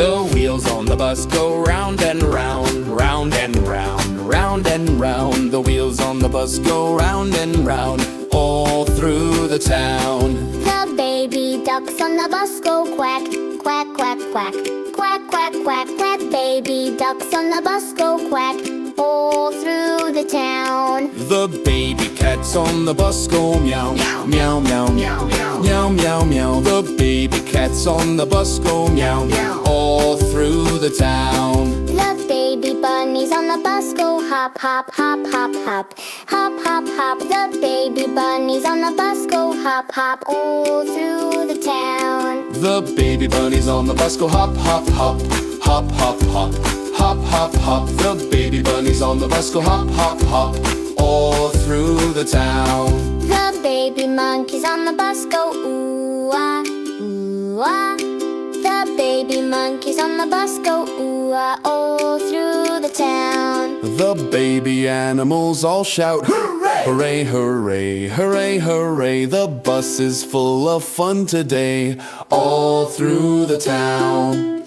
The wheels on the bus go round and round, round and round, round and round. The wheels on the bus go round and round, all through the town. The baby ducks on the bus go quack, quack, quack, quack, quack, quack, quack, quack. Baby ducks on the bus go quack, all through the town. The baby cats on the bus go meow, meow, meow, meow, meow, meow, meow, meow. The baby cats on the bus go meow, meow, all through the town. The baby bunnies on the bus go hop, hop, hop, hop, hop, hop, hop, hop. The baby bunnies on the bus go hop, hop, all through the town. The baby bunnies on the bus go hop, hop, hop, hop, hop, hop, hop, hop, hop. The baby bunnies on the bus go hop, hop, hop, all through the town. The baby monkeys on the bus go ooh ah, ooh ah. The baby monkeys on the bus go ooh ah, all through the town. The baby animals all shout hooray, hooray, hooray, hooray. The bus is full of fun today, all through the town.